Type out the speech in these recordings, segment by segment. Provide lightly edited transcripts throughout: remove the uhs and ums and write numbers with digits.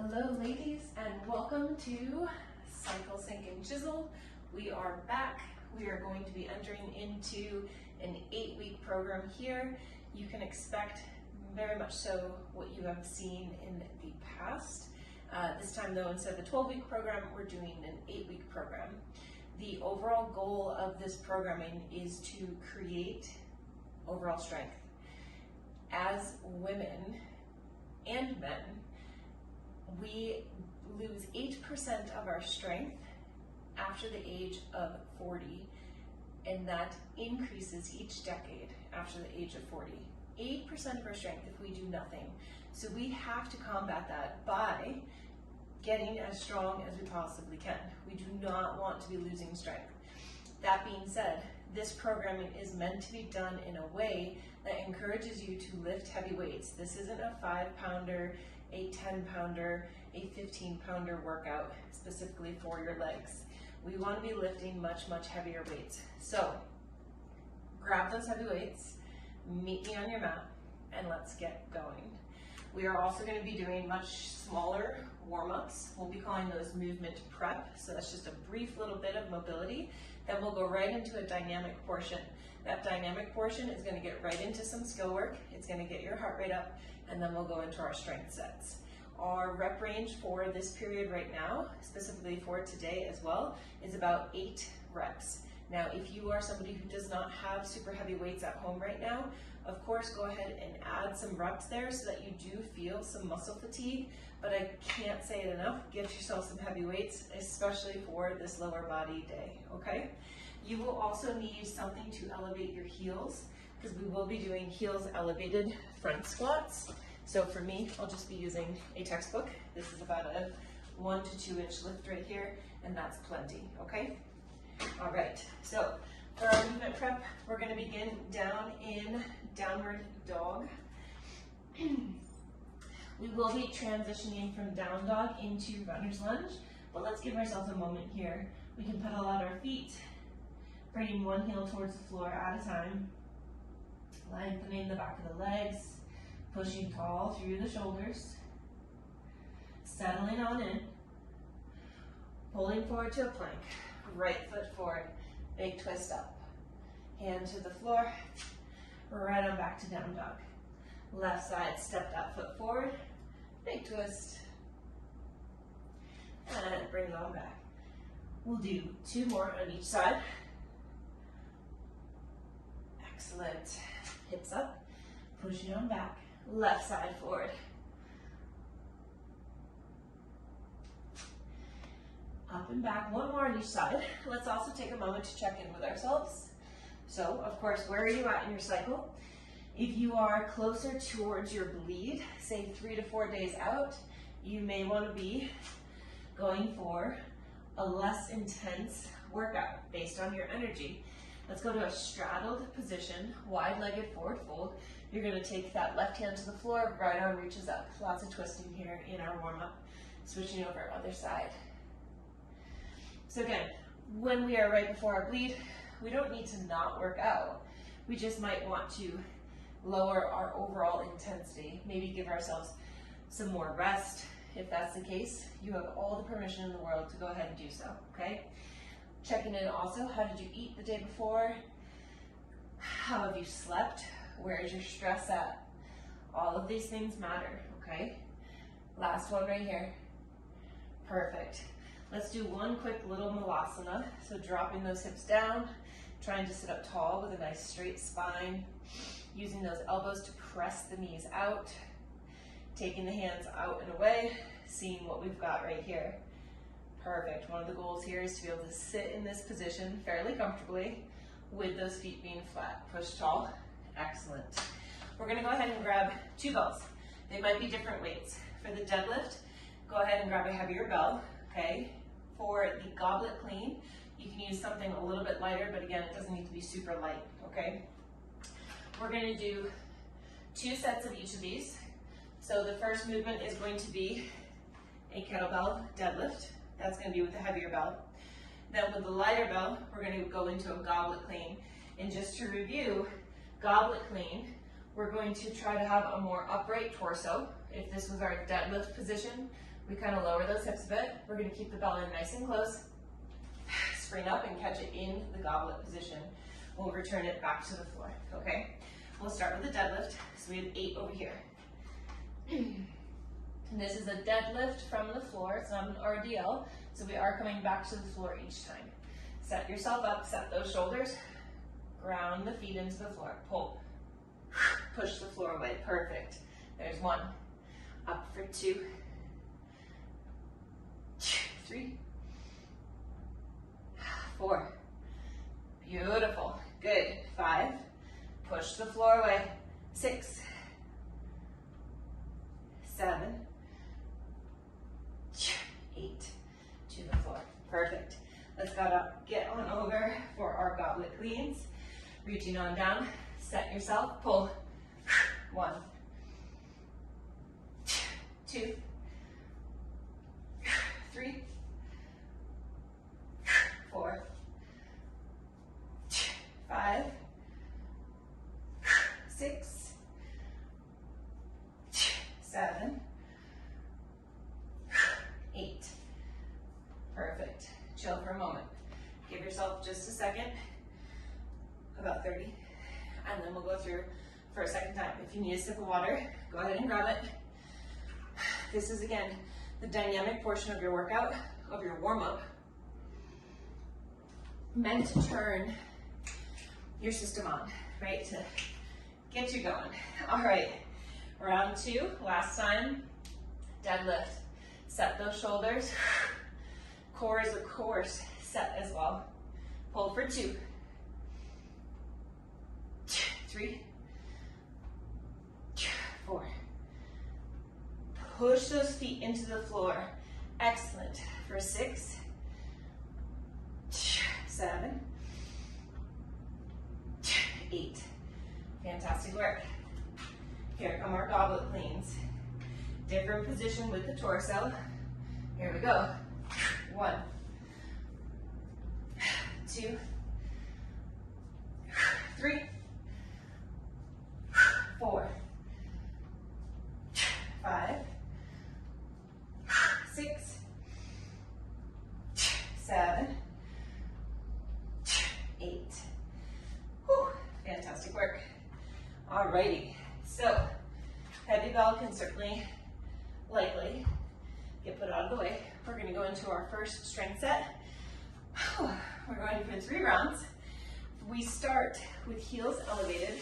Hello ladies, and welcome to Cycle, Synch, and Chisel. We are back. We are going to be entering into an 8-week program here. You can expect very much so what you have seen in the past. This time though, instead of a 12-week program, we're doing an 8-week program. The overall goal of this programming is to create overall strength. As women and men, we lose 8% of our strength after the age of 40, and that increases each decade after the age of 40. 8% of our strength if we do nothing. So we have to combat that by getting as strong as we possibly can. We do not want to be losing strength. That being said, this programming is meant to be done in a way that encourages you to lift heavy weights. This isn't a 5-pounder, a 10-pounder, a 15-pounder workout specifically for your legs. We want to be lifting much, much heavier weights. So grab those heavy weights, meet me on your mat, and let's get going. We are also going to be doing much smaller warm-ups. We'll be calling those movement prep. So that's just a brief little bit of mobility. Then we'll go right into a dynamic portion. That dynamic portion is going to get right into some skill work. It's going to get your heart rate up, and then we'll go into our strength sets. Our rep range for this period right now, specifically for today as well, is about 8 reps. Now, if you are somebody who does not have super heavy weights at home right now, of course, go ahead and add some reps there so that you do feel some muscle fatigue, but I can't say it enough, get yourself some heavy weights, especially for this lower body day, okay? You will also need something to elevate your heels, because we will be doing heels elevated front squats. So for me, I'll just be using a textbook. This is about a 1 to 2 inch lift right here, and that's plenty, okay? All right, so for our movement prep, we're gonna begin down in downward dog. We will be transitioning from down dog into runner's lunge, but let's give ourselves a moment here. We can pedal out our feet, bringing one heel towards the floor at a time, lengthening the back of the legs, pushing tall through the shoulders, settling on in, pulling forward to a plank, right foot forward, big twist up, hand to the floor, right on back to down dog. Left side, step that foot forward, big twist, and bring it on back. We'll do 2 more on each side. Excellent. Hips up, push it on back, left side forward. Up and back, 1 more on each side. Let's also take a moment to check in with ourselves. So, of course, where are you at in your cycle? If you are closer towards your bleed, say 3 to 4 days out, you may want to be going for a less intense workout based on your energy. Let's go to a straddled position, wide-legged forward fold. You're going to take that left hand to the floor, right arm reaches up. Lots of twisting here in our warm-up. Switching over other side. So again, when we are right before our bleed, we don't need to not work out. We just might want to lower our overall intensity, maybe give ourselves some more rest. If that's the case, you have all the permission in the world to go ahead and do so, okay? Checking in also, how did you eat the day before? How have you slept? Where is your stress at? All of these things matter, okay? Last one right here. Perfect. Let's do one quick little malasana. So dropping those hips down, trying to sit up tall with a nice straight spine, using those elbows to press the knees out, taking the hands out and away, seeing what we've got right here. Perfect. One of the goals here is to be able to sit in this position fairly comfortably with those feet being flat. Push tall. Excellent. We're going to go ahead and grab 2 bells. They might be different weights. For the deadlift, go ahead and grab a heavier bell, okay? For the goblet clean, you can use something a little bit lighter, but again, it doesn't need to be super light, okay? We're going to do 2 sets of each of these. So the first movement is going to be a kettlebell deadlift. That's going to be with the heavier bell. Then with the lighter bell, we're going to go into a goblet clean. And just to review, goblet clean, we're going to try to have a more upright torso. If this was our deadlift position, We kind of lower those hips a bit. We're going to keep the belly nice and close. Spring up and catch it in the goblet position. We'll return it back to the floor, okay? We'll start with a deadlift. So we have 8 over here. And this is a deadlift from the floor. It's not an RDL, so we are coming back to the floor each time. Set yourself up, set those shoulders, ground the feet into the floor. Pull, push the floor away, perfect. There's 1, up for 2, 3, 4, beautiful, good, 5, push the floor away, 6, 7, 8, to the floor, perfect. Let's get on over for our goblet cleans. Reaching on down, set yourself, pull, 1, 2, 3, 4, 5, 6, 7, 8. Perfect. Chill for a moment. Give yourself just a second, about 30, and then we'll go through for a second time. If you need a sip of water, go ahead and grab it. This is, again, the dynamic portion of your workout, of your warm-up, meant to turn your system on, right, to get you going. All right, round 2, last time, deadlift. Set those shoulders. Core is, of course, set as well. Pull for 2, 3, 4. Push those feet into the floor. Excellent. For 6, 7, 8. Fantastic work. Here come our goblet cleans. Different position with the torso. Here we go. 1, 2, 3, 4, 5, 6, 7, 8. Whew, fantastic work. Alrighty, so heavy bell can certainly, likely, get put out of the way. We're going to go into our first strength set. We're going for 3 rounds. We start with heels elevated,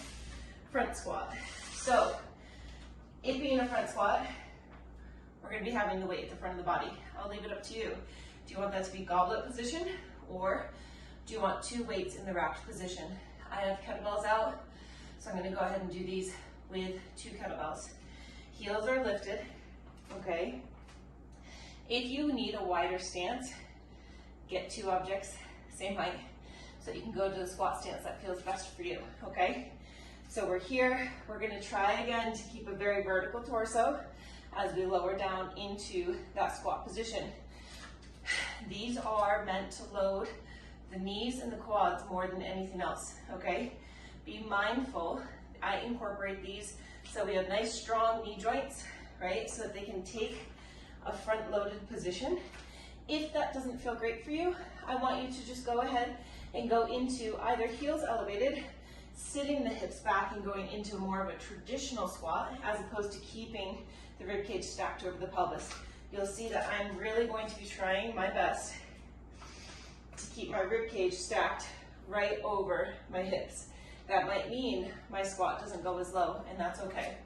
front squat. So, it being a front squat, we're going to be having the weight at the front of the body. I'll leave it up to you. Do you want that to be goblet position, or do you want 2 weights in the wrapped position? I have kettlebells out, so I'm going to go ahead and do these with 2 kettlebells. Heels are lifted, okay? If you need a wider stance, get 2 objects, same height, so you can go to the squat stance that feels best for you, okay? So we're here, we're gonna try again to keep a very vertical torso as we lower down into that squat position. These are meant to load the knees and the quads more than anything else, okay? Be mindful, I incorporate these so we have nice strong knee joints, right? So that they can take a front loaded position. If that doesn't feel great for you, I want you to just go ahead and go into either heels elevated, sitting the hips back and going into more of a traditional squat as opposed to keeping the ribcage stacked over the pelvis. You'll see that I'm really going to be trying my best to keep my ribcage stacked right over my hips. That might mean my squat doesn't go as low, and that's okay,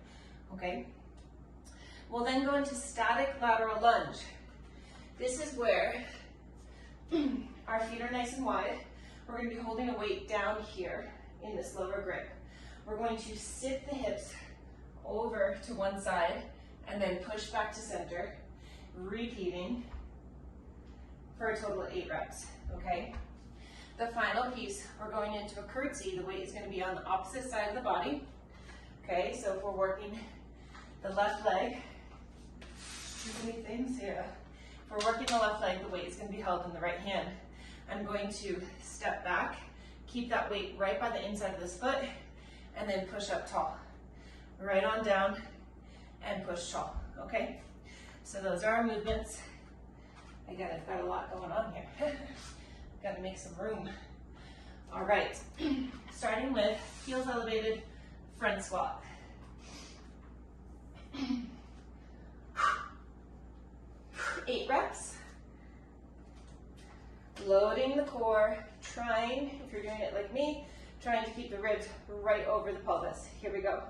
okay? We'll then go into static lateral lunge. This is where our feet are nice and wide. We're going to be holding a weight down here in this lower grip. We're going to sit the hips over to one side and then push back to center, repeating for a total of 8 reps, okay? The final piece, we're going into a curtsy. The weight is going to be on the opposite side of the body, okay? So if we're working the left leg, many things here. If we're working the left leg, the weight is going to be held in the right hand. I'm going to step back, keep that weight right by the inside of this foot, and then push up tall. Right on down and push tall, okay? So those are our movements. Again, I've got a lot going on here. Got to make some room. All right, starting with heels elevated, front squat. 8 reps. Loading the core, trying, if you're doing it like me, trying to keep the ribs right over the pelvis. Here we go.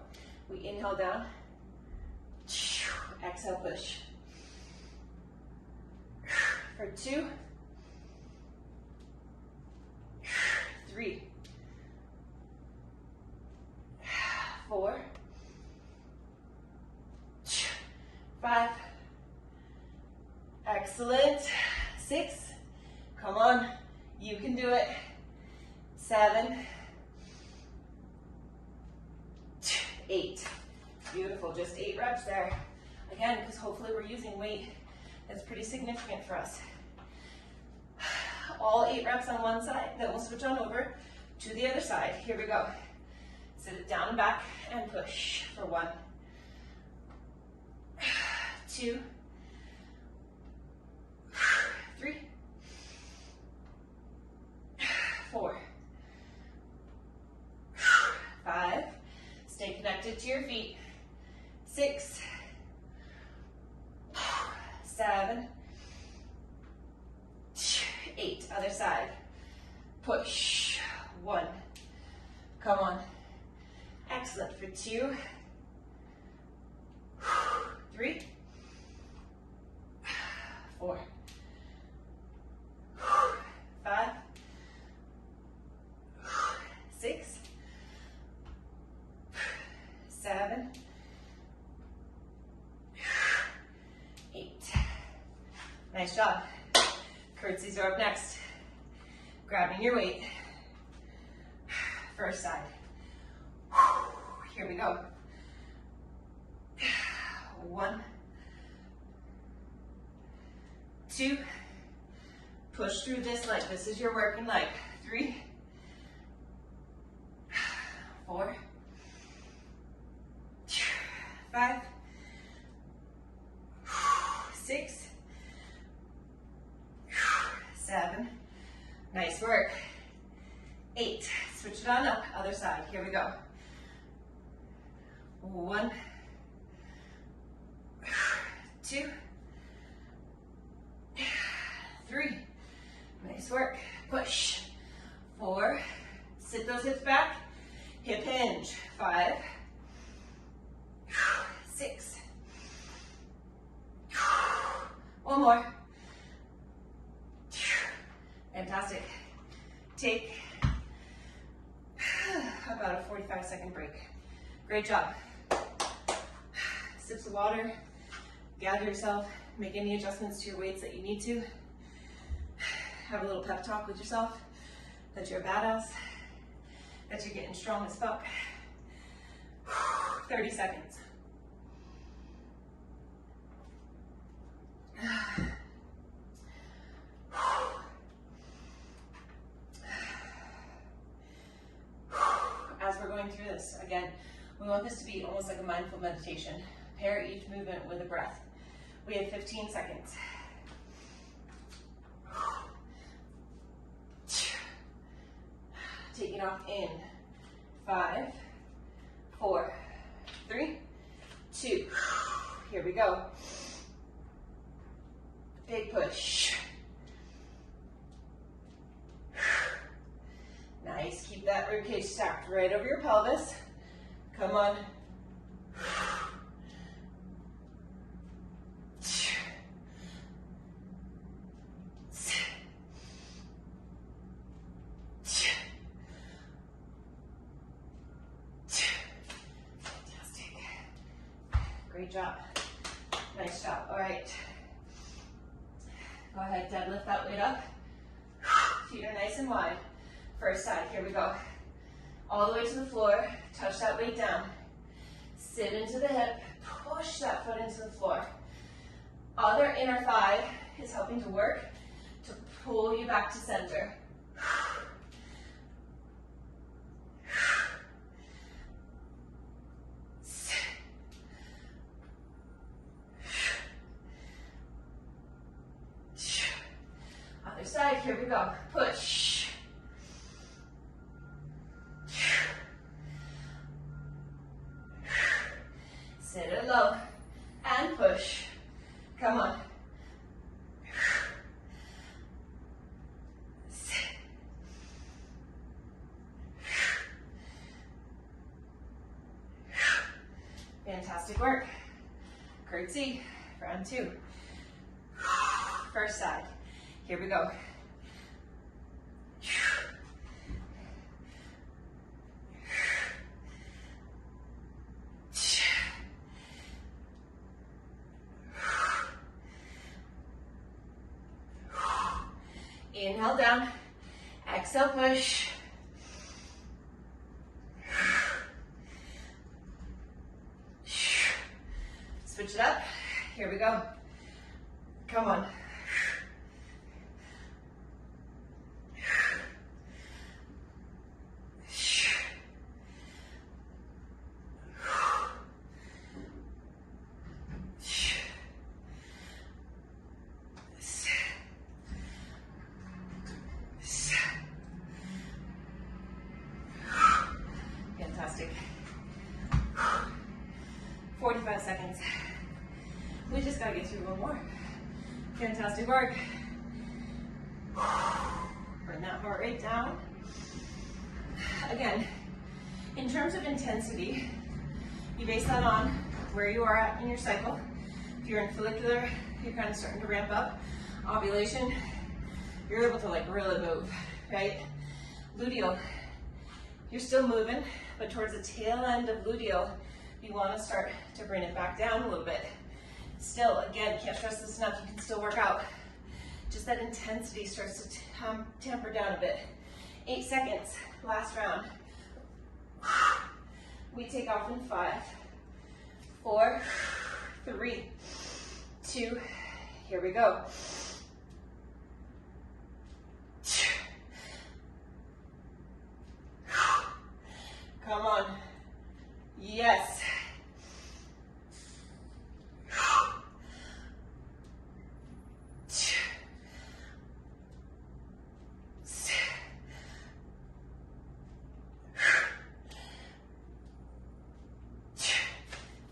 We inhale down. Exhale, push. For 2, 3, 4, 5. Excellent. 6. Come on. You can do it. 7, 8. Beautiful. Just 8 reps there. Again, because hopefully we're using weight that's pretty significant for us. All 8 reps on one side, then we'll switch on over to the other side. Here we go. Sit it down and back and push for 1, 2, 3, 4, 5. Stay connected to your feet. 6, 7, 8. Other side. Push. 1. Come on. Excellent. For 2, 3, 4, 5, 6, 7, 8. Nice job. Curtsies are up next. Grabbing your weight. First side. Here we go. 1, 2. Push through this leg. This is your working leg. 3, 4, 5, 6, 7. Nice work. 8. Switch it on up. Other side. Here we go. 1, 2, 3. Nice work. Push. 4. Sit those hips back. Hip hinge. 5, 6. 1 more. Fantastic. Take about a 45-second break. Great job. Sips of water. Gather yourself. Make any adjustments to your weights that you need to. Have a little pep talk with yourself that you're a badass, that you're getting strong as fuck. 30 seconds. As we're going through this, again, we want this to be almost like a mindful meditation. Pair each movement with a breath. We have 15 seconds. Take it off in 5, 4, 3, 2. Here we go. Big push. Nice. Keep that ribcage stacked right over your pelvis. Come on. Great job. Nice job. All right. Go ahead, deadlift that weight up. Feet are nice and wide. First side, here we go. All the way to the floor, touch that weight down. Sit into the hip, push that foot into the floor. Other inner thigh is helping to work to pull you back to center. side, here we go. Push. Sit it low and push. Come on. Fantastic work. Curtsy, round two. First side, here we go. Inhale down, exhale push. Switch it up, here we go. Come on. Fantastic. 45 seconds. We just gotta get through one more. Fantastic work. Bring that heart rate down. Again, in terms of intensity, you base that on where you are at in your cycle. If you're in follicular, you're kind of starting to ramp up. Ovulation, you're able to like really move, right? Luteal, you're still moving, but towards the tail end of luteal, you want to start to bring it back down a little bit. Still, again, can't stress this enough, you can still work out. Just that intensity starts to tamper down a bit. 8 seconds, last round. We take off in 5, 4, 3, 2, here we go. Come on. Yes.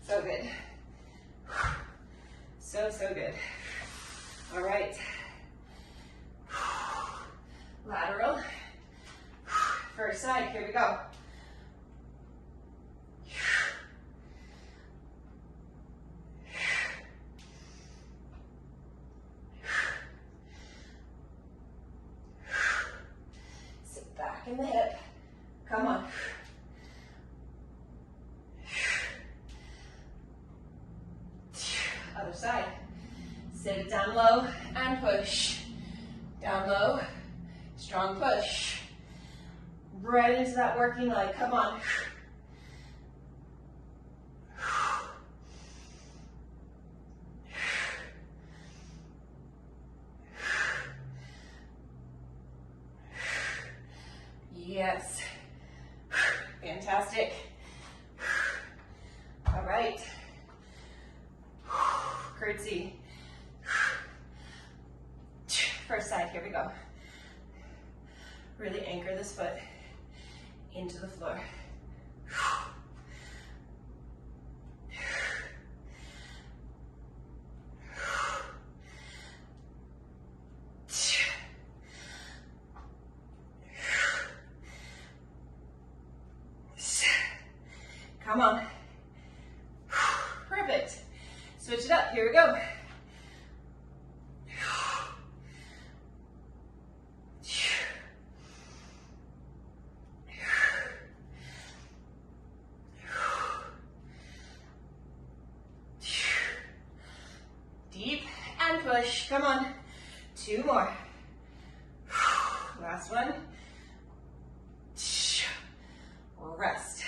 So good. So good. All right. Lateral. First side, here we go. Sit back in the hip. Come on. Other side. Sit it down low and push. Down low, strong push. Right into that working leg, come on. Yes. Fantastic. All right. Curtsy. First side, here we go. Really anchor this foot into the floor. Come on. Perfect. Switch it up, here we go. Deep and push, come on. 2 more. Last one. Rest.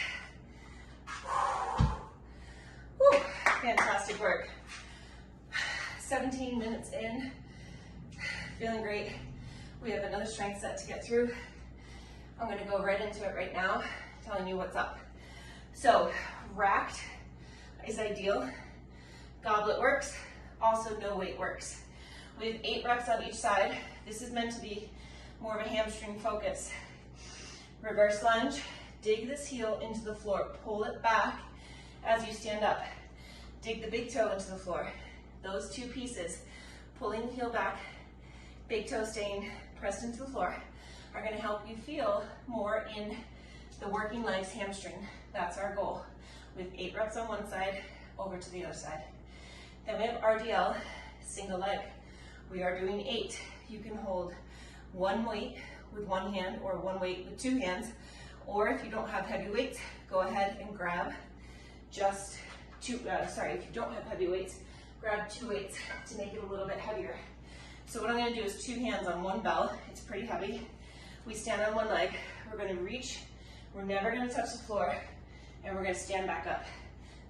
Whew. Fantastic work. 17 minutes in, feeling great. We have another strength set to get through. I'm gonna go right into it right now, telling you what's up. So, racked is ideal. Goblet works, also no weight works. with 8 reps on each side. This is meant to be more of a hamstring focus. Reverse lunge, dig this heel into the floor, pull it back as you stand up. Dig the big toe into the floor. Those two pieces, pulling the heel back, big toe staying pressed into the floor, are going to help you feel more in the working legs hamstring. That's our goal, with 8 reps on one side, over to the other side. Then we have RDL, single leg. We are doing 8. You can hold one weight with one hand or one weight with 2 hands, or if you don't have heavy weights, go ahead and grab just two, if you don't have heavy weights, grab 2 weights to make it a little bit heavier. So what I'm going to do is 2 hands on one bell. It's pretty heavy. We stand on one leg. We're going to reach. We're never going to touch the floor, and we're going to stand back up.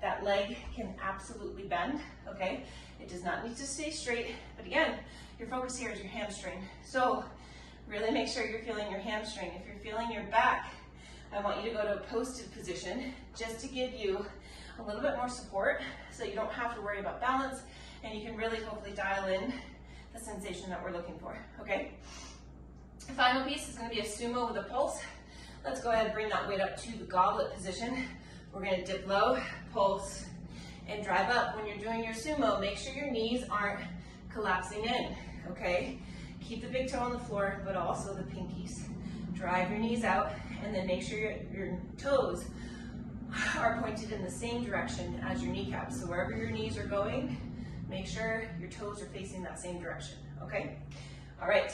That leg can absolutely bend, okay? It does not need to stay straight, but again, your focus here is your hamstring. So really make sure you're feeling your hamstring. If you're feeling your back, I want you to go to a posted position just to give you a little bit more support so you don't have to worry about balance, and you can really hopefully dial in the sensation that we're looking for, okay? The final piece is going to be a sumo with a pulse. Let's go ahead and bring that weight up to the goblet position. We're going to dip low, pulse, and drive up. When you're doing your sumo, make sure your knees aren't collapsing in, okay? Keep the big toe on the floor, but also the pinkies. Drive your knees out, and then make sure your toes are pointed in the same direction as your kneecaps. So wherever your knees are going, make sure your toes are facing that same direction, okay? All right.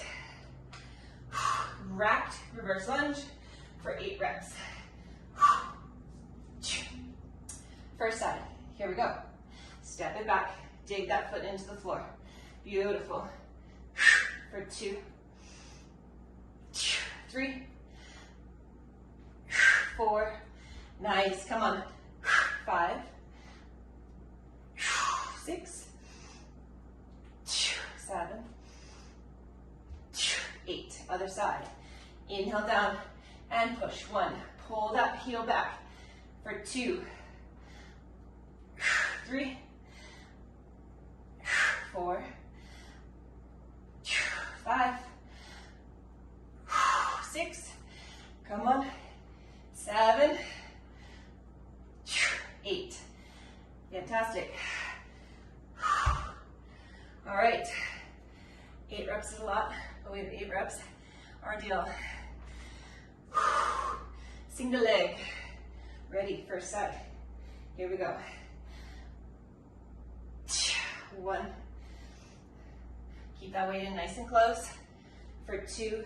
Racked reverse lunge for 8 reps. First side, here we go. Step it back, dig that foot into the floor. Beautiful. For 2, 3, 4, nice, come on. 5, 6, 7, 8. Other side. Inhale down and push. 1, pull that heel back. For 2, 3, 4, 5, 6, come on, 7, 8. Fantastic. All right, 8 reps is a lot, but we have 8 reps. Our deal. Single leg. Ready, first side. Here we go. 1. Keep that weight in nice and close. For 2,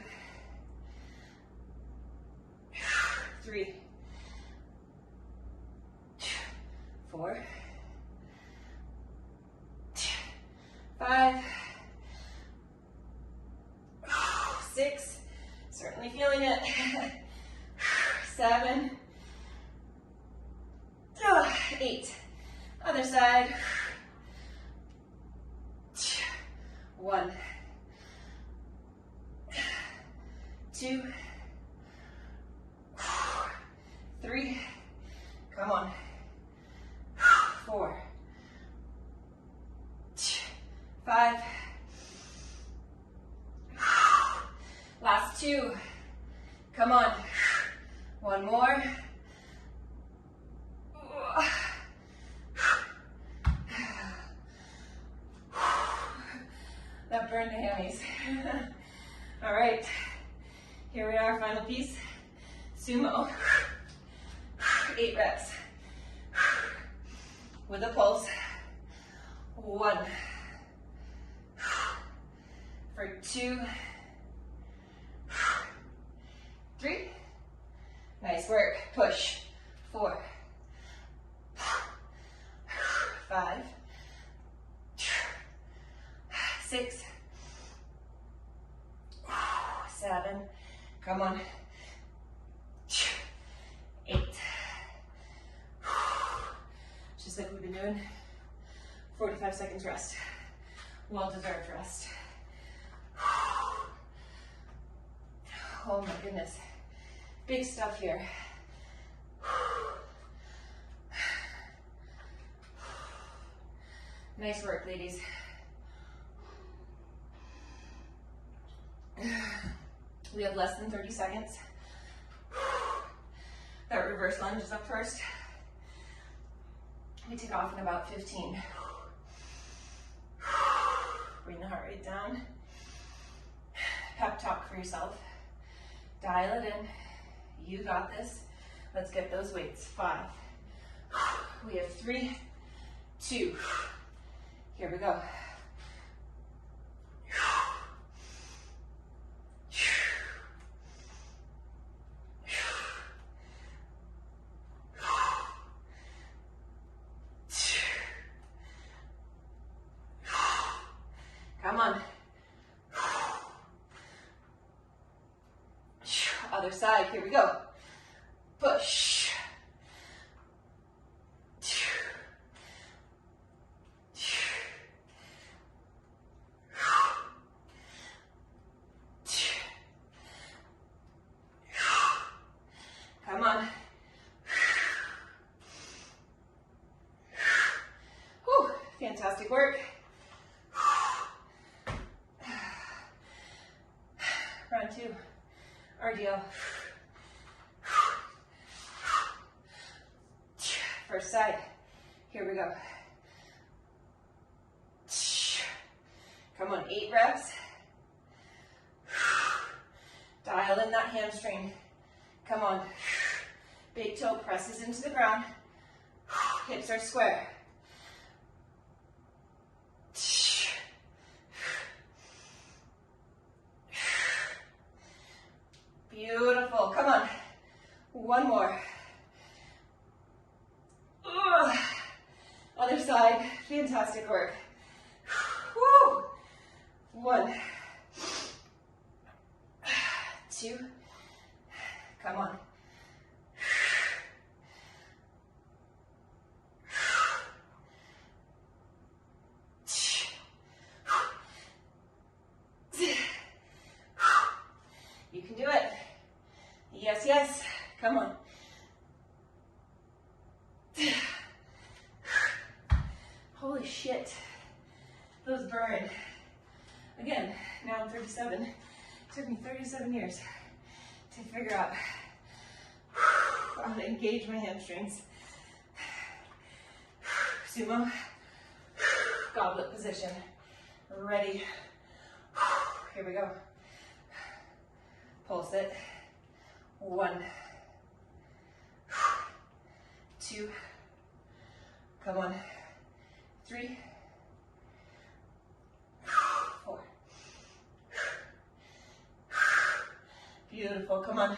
3, 4, 5, 6, certainly feeling it. 7, 8. Other side. 1, 2, 3, come on. 4, 5, last 2, come on. 1 more. That burned the hammies. All right, here we are, final piece. Sumo, 8 reps. With a pulse. 1, for 2, 3, nice work, push. 4, 5, 6, 7, come on, 8, just like we've been doing. 45 seconds rest, well-deserved rest. Oh my goodness, big stuff here. Nice work, ladies. We have less than 30 seconds. That reverse lunge is up first. We take off in about 15. Bring the heart rate down. Pep talk for yourself. Dial it in. You got this. Let's get those weights. 5. We have 3, 2. Here we go. Come on. Other side, here we go. Push. Come on. Whew, fantastic work. Round 2, RDL. First side, here we go. Come on, 8 reps. Dial in that hamstring. Come on. Big toe presses into the ground. Hips are square. Beautiful. Come on. One more. Ugh. Other side. Fantastic work. Woo. 1, 2. Come on. 2. You can do it. Yes, yes. Come on. Holy shit. Those burn. Again, now I'm 37. It took me 37 years to figure out how to engage my hamstrings. Sumo. Goblet position. Ready. Here we go. Pulse it. 1, 2. Come on. 3, 4. Beautiful. Come on.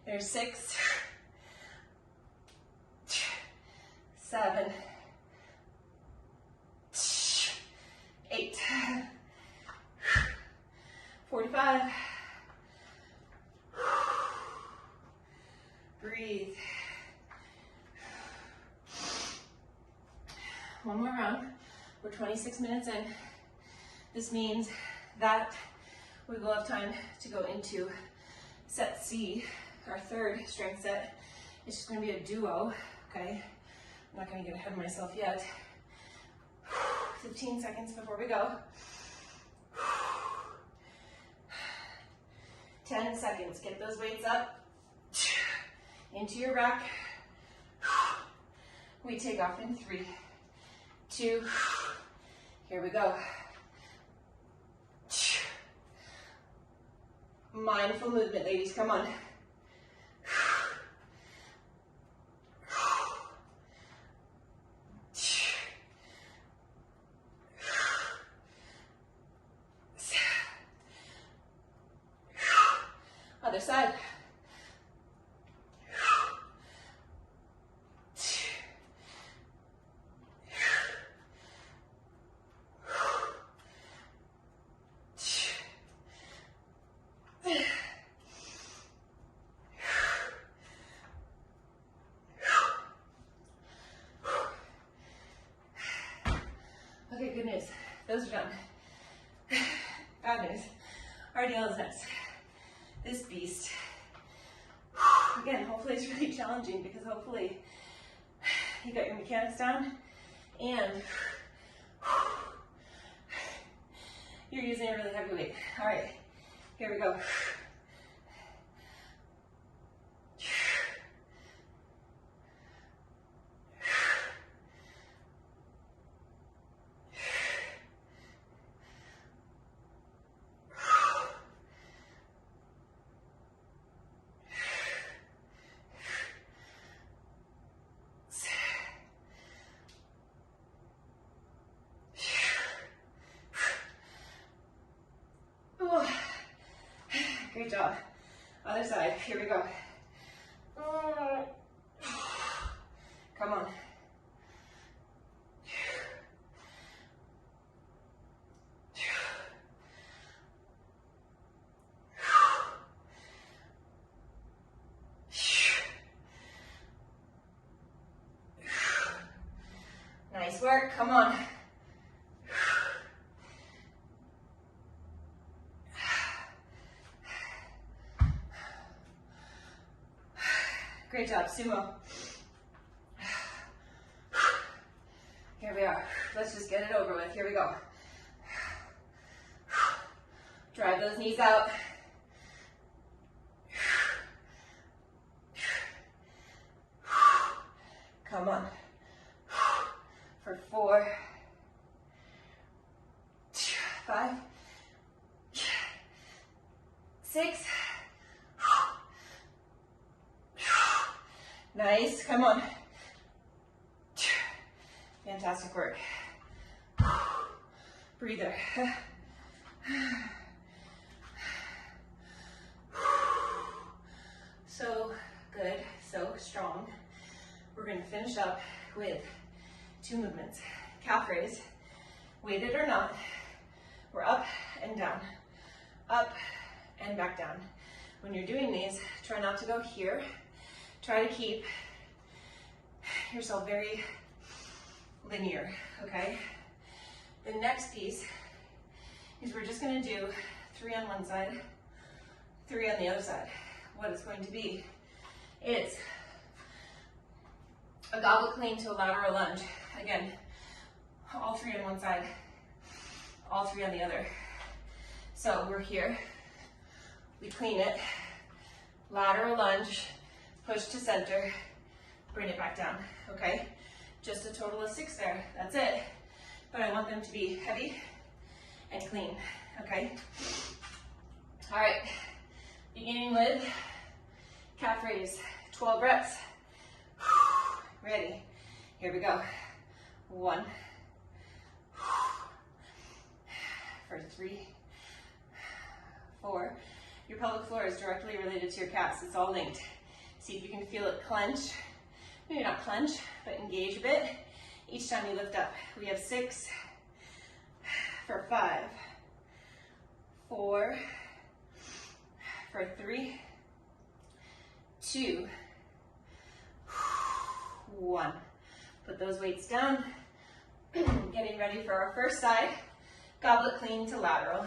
There's 6, 7, 8, 45. Breathe. One more round. We're 26 minutes in. This means that we will have time to go into set C, our third strength set. It's just going to be a duo, okay? I'm not going to get ahead of myself yet. 15 seconds before we go. 10 seconds. Get those weights up. Into your rack. We take off in 3, 2. Here we go. Mindful movement, ladies. Come on. Other side. Okay, good news. Those are done. Bad news. RDL is next. This beast. Again, hopefully it's really challenging because hopefully you got your mechanics down and you're using a really heavy weight. All right, here we go. Great job. Other side, here we go. Come on. Nice work, come on. Great job, sumo. Here we are. Let's just get it over with. Here we go. Drive those knees out. Come on. For 4, 5, 6. Nice, come on. Fantastic work. Breather. So good, so strong. We're going to finish up with 2 movements. Calf raise, weighted or not, we're up and down, up and back down. When you're doing these, try not to go here. Try to keep yourself very linear, okay? The next piece is we're just gonna do 3 on one side, 3 on the other side. What it's going to be is a goblet clean to a lateral lunge. Again, all 3 on one side, all 3 on the other. So we're here, we clean it, lateral lunge, push to center, bring it back down, okay? Just a total of 6 there, that's it. But I want them to be heavy and clean, okay? All right, beginning with calf raise, 12 reps. Ready, here we go. 1, for 3, 4. Your pelvic floor is directly related to your calves, it's all linked. See if you can feel it clench. Maybe not clench, but engage a bit. Each time you lift up. We have 6 for 5, 4 for 3, 2, 1. Put those weights down. Getting ready for our first side. Goblet clean to lateral.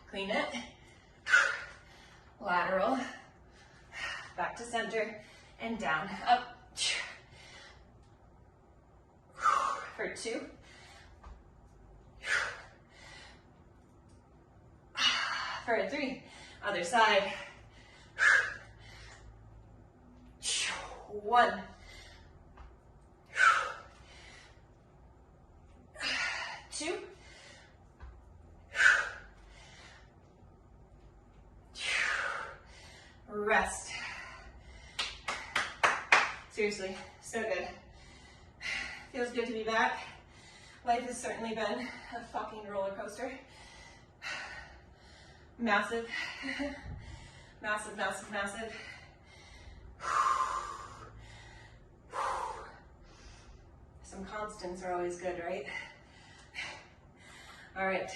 Clean it. Lateral. Back to center and down. Up. For 2. For 3. Other side. 1. 2. Rest. Seriously, so good. Feels good to be back. Life has certainly been a fucking roller coaster. Massive, massive, massive, massive. Some constants are always good, right? All right.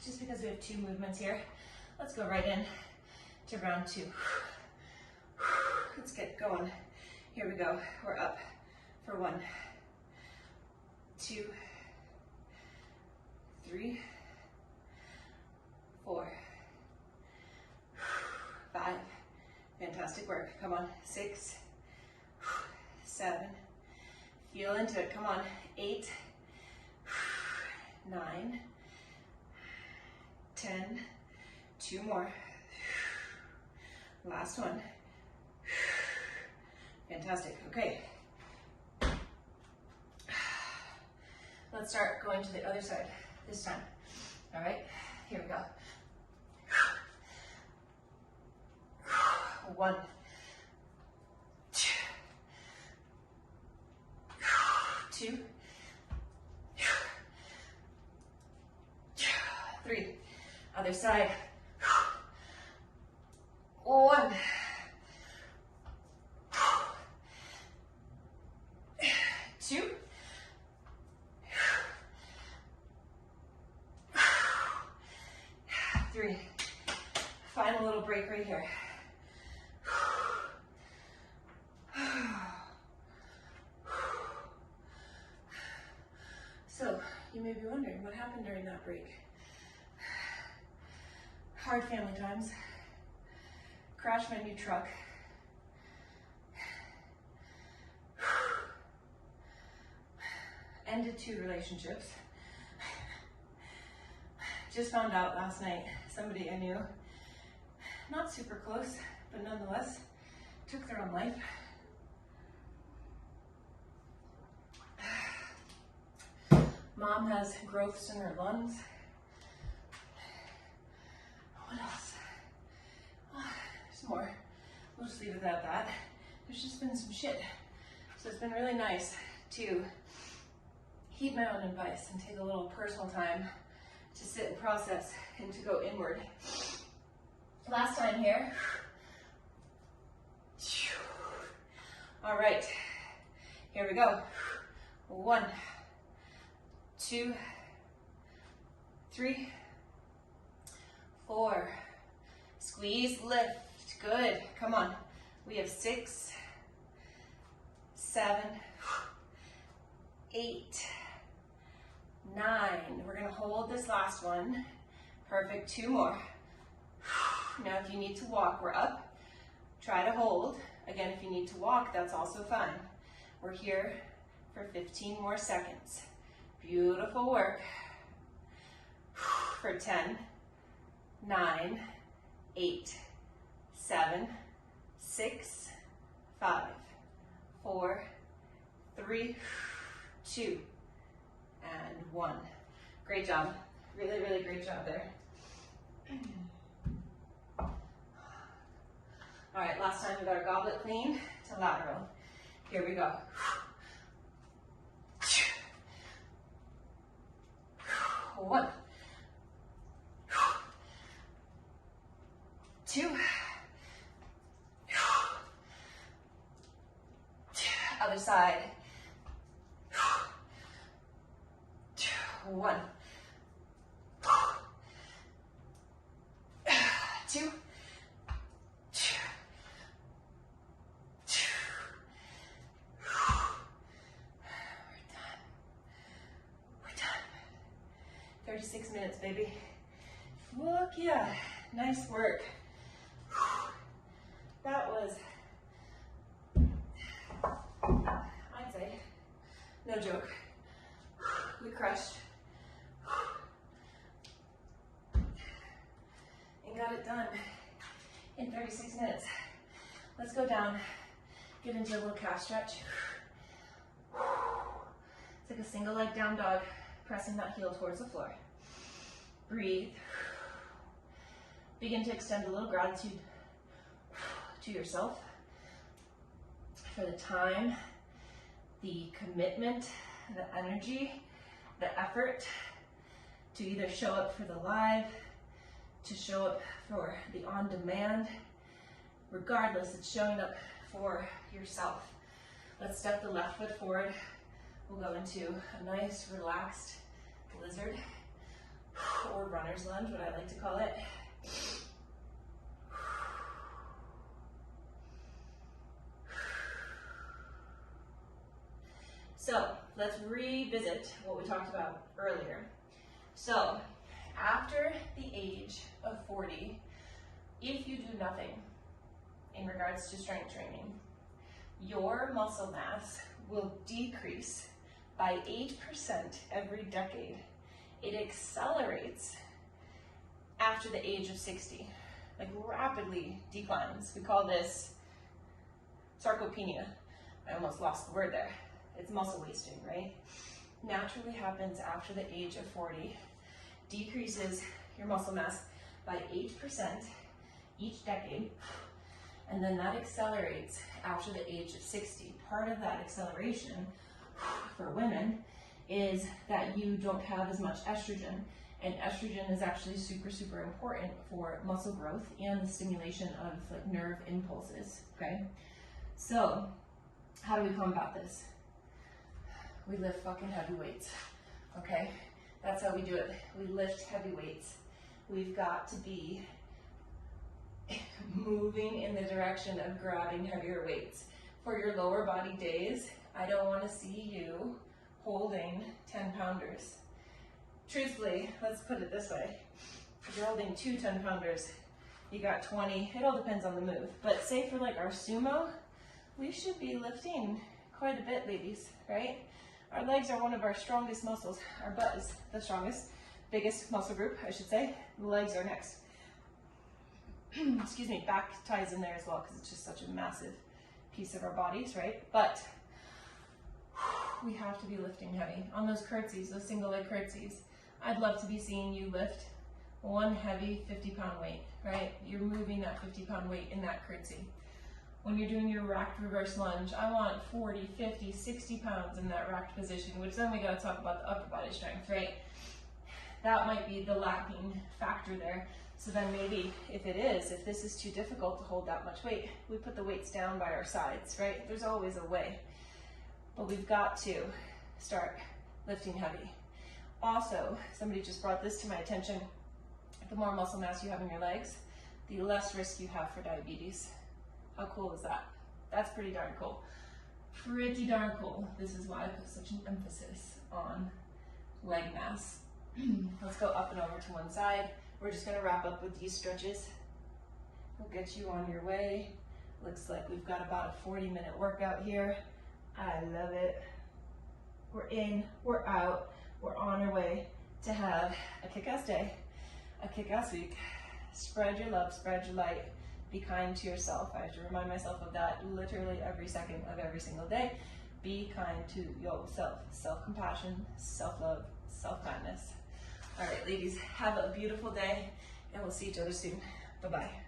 Just because we have 2 movements here, let's go right in to round 2. Let's get going. Here we go. We're up for 1, 2, 3, 4, 5. Fantastic work. Come on. 6, 7. Feel into it. Come on. 8, 9, 10. 2 more. Last one. Fantastic. Okay. Let's start going to the other side this time. All right, here we go. 1, 2, 3, Other side. 1, 2, 3. Final little break right here. So, you may be wondering what happened during that break. Hard family times. Crashed my new truck. Ended 2 relationships. Just found out last night, somebody I knew, not super close, but nonetheless, took their own life. Mom has growths in her lungs. What else? There's more. We'll just leave it at that. There's just been some shit. So it's been really nice to heed my own advice and take a little personal time to sit and process and to go inward. Last time here. All right, here we go. 1, 2, 3, 4. Squeeze, lift. Good. Come on. We have 6, 7, 8, 9. We're going to hold this last one. Perfect. 2 more. Now, if you need to walk, we're up. Try to hold. Again, if you need to walk, that's also fine. We're here for 15 more seconds. Beautiful work. For 10, 9, 8, 7, 6, 5, 4, 3, 2, and 1. Great job. Really, really great job there. All right, last time we got our goblet clean to lateral. Here we go. 1, 2, other side. 1, 2, 36 minutes, baby. Look, yeah, nice work. That was, I'd say, no joke. We crushed and got it done in 36 minutes. Let's go down, get into a little calf stretch. It's like a single leg down dog, pressing that heel towards the floor. Breathe. Begin to extend a little gratitude to yourself for the time, the commitment, the energy, the effort to either show up for the live, to show up for the on-demand. Regardless, it's showing up for yourself. Let's step the left foot forward. We'll go into a nice, relaxed lizard, or runner's lunge, what I like to call it. So let's revisit what we talked about earlier. So after the age of 40, if you do nothing in regards to strength training, your muscle mass will decrease by 8% every decade. It accelerates after the age of 60, like rapidly declines. We call this sarcopenia. I almost lost the word there. It's muscle wasting, right? Naturally happens after the age of 40, decreases your muscle mass by 8% each decade, and then that accelerates after the age of 60. Part of that acceleration for women is that you don't have as much estrogen And estrogen is actually super, super important for muscle growth and the stimulation of like nerve impulses, okay? So, how do we combat this? We lift fucking heavy weights, okay? That's how we do it. We lift heavy weights. We've got to be moving in the direction of grabbing heavier weights. For your lower body days, I don't want to see you holding 10-pounders. Truthfully, let's put it this way. If you're holding 2 10-pounders, you got 20. It all depends on the move. But say for like our sumo, we should be lifting quite a bit, ladies, right? Our legs are one of our strongest muscles. Our butt is the strongest, biggest muscle group, I should say. The legs are next. Excuse me, back ties in there as well because it's just such a massive piece of our bodies, right? But we have to be lifting heavy. On those curtsies, those single leg curtsies, I'd love to be seeing you lift one heavy 50-pound weight, right? You're moving that 50-pound weight in that curtsy. When you're doing your racked reverse lunge, I want 40, 50, 60 pounds in that racked position, which then we gotta talk about the upper body strength, right? That might be the lacking factor there. So then maybe if this is too difficult to hold that much weight, we put the weights down by our sides, right? There's always a way, but we've got to start lifting heavy. Also, somebody just brought this to my attention. The more muscle mass you have in your legs, the less risk you have for diabetes. How cool is that? That's pretty darn cool. Pretty darn cool. This is why I put such an emphasis on leg mass. Let's go up and over to one side. We're just gonna wrap up with these stretches. We'll get you on your way. Looks like we've got about a 40-minute workout here. I love it. We're in, we're out, we're on our way to have a kick-ass day, a kick-ass week. Spread your love, spread your light. Be kind to yourself. I have to remind myself of that literally every second of every single day. Be kind to yourself. Self-compassion, self-love, self-kindness. All right, ladies, have a beautiful day, and we'll see each other soon. Bye-bye.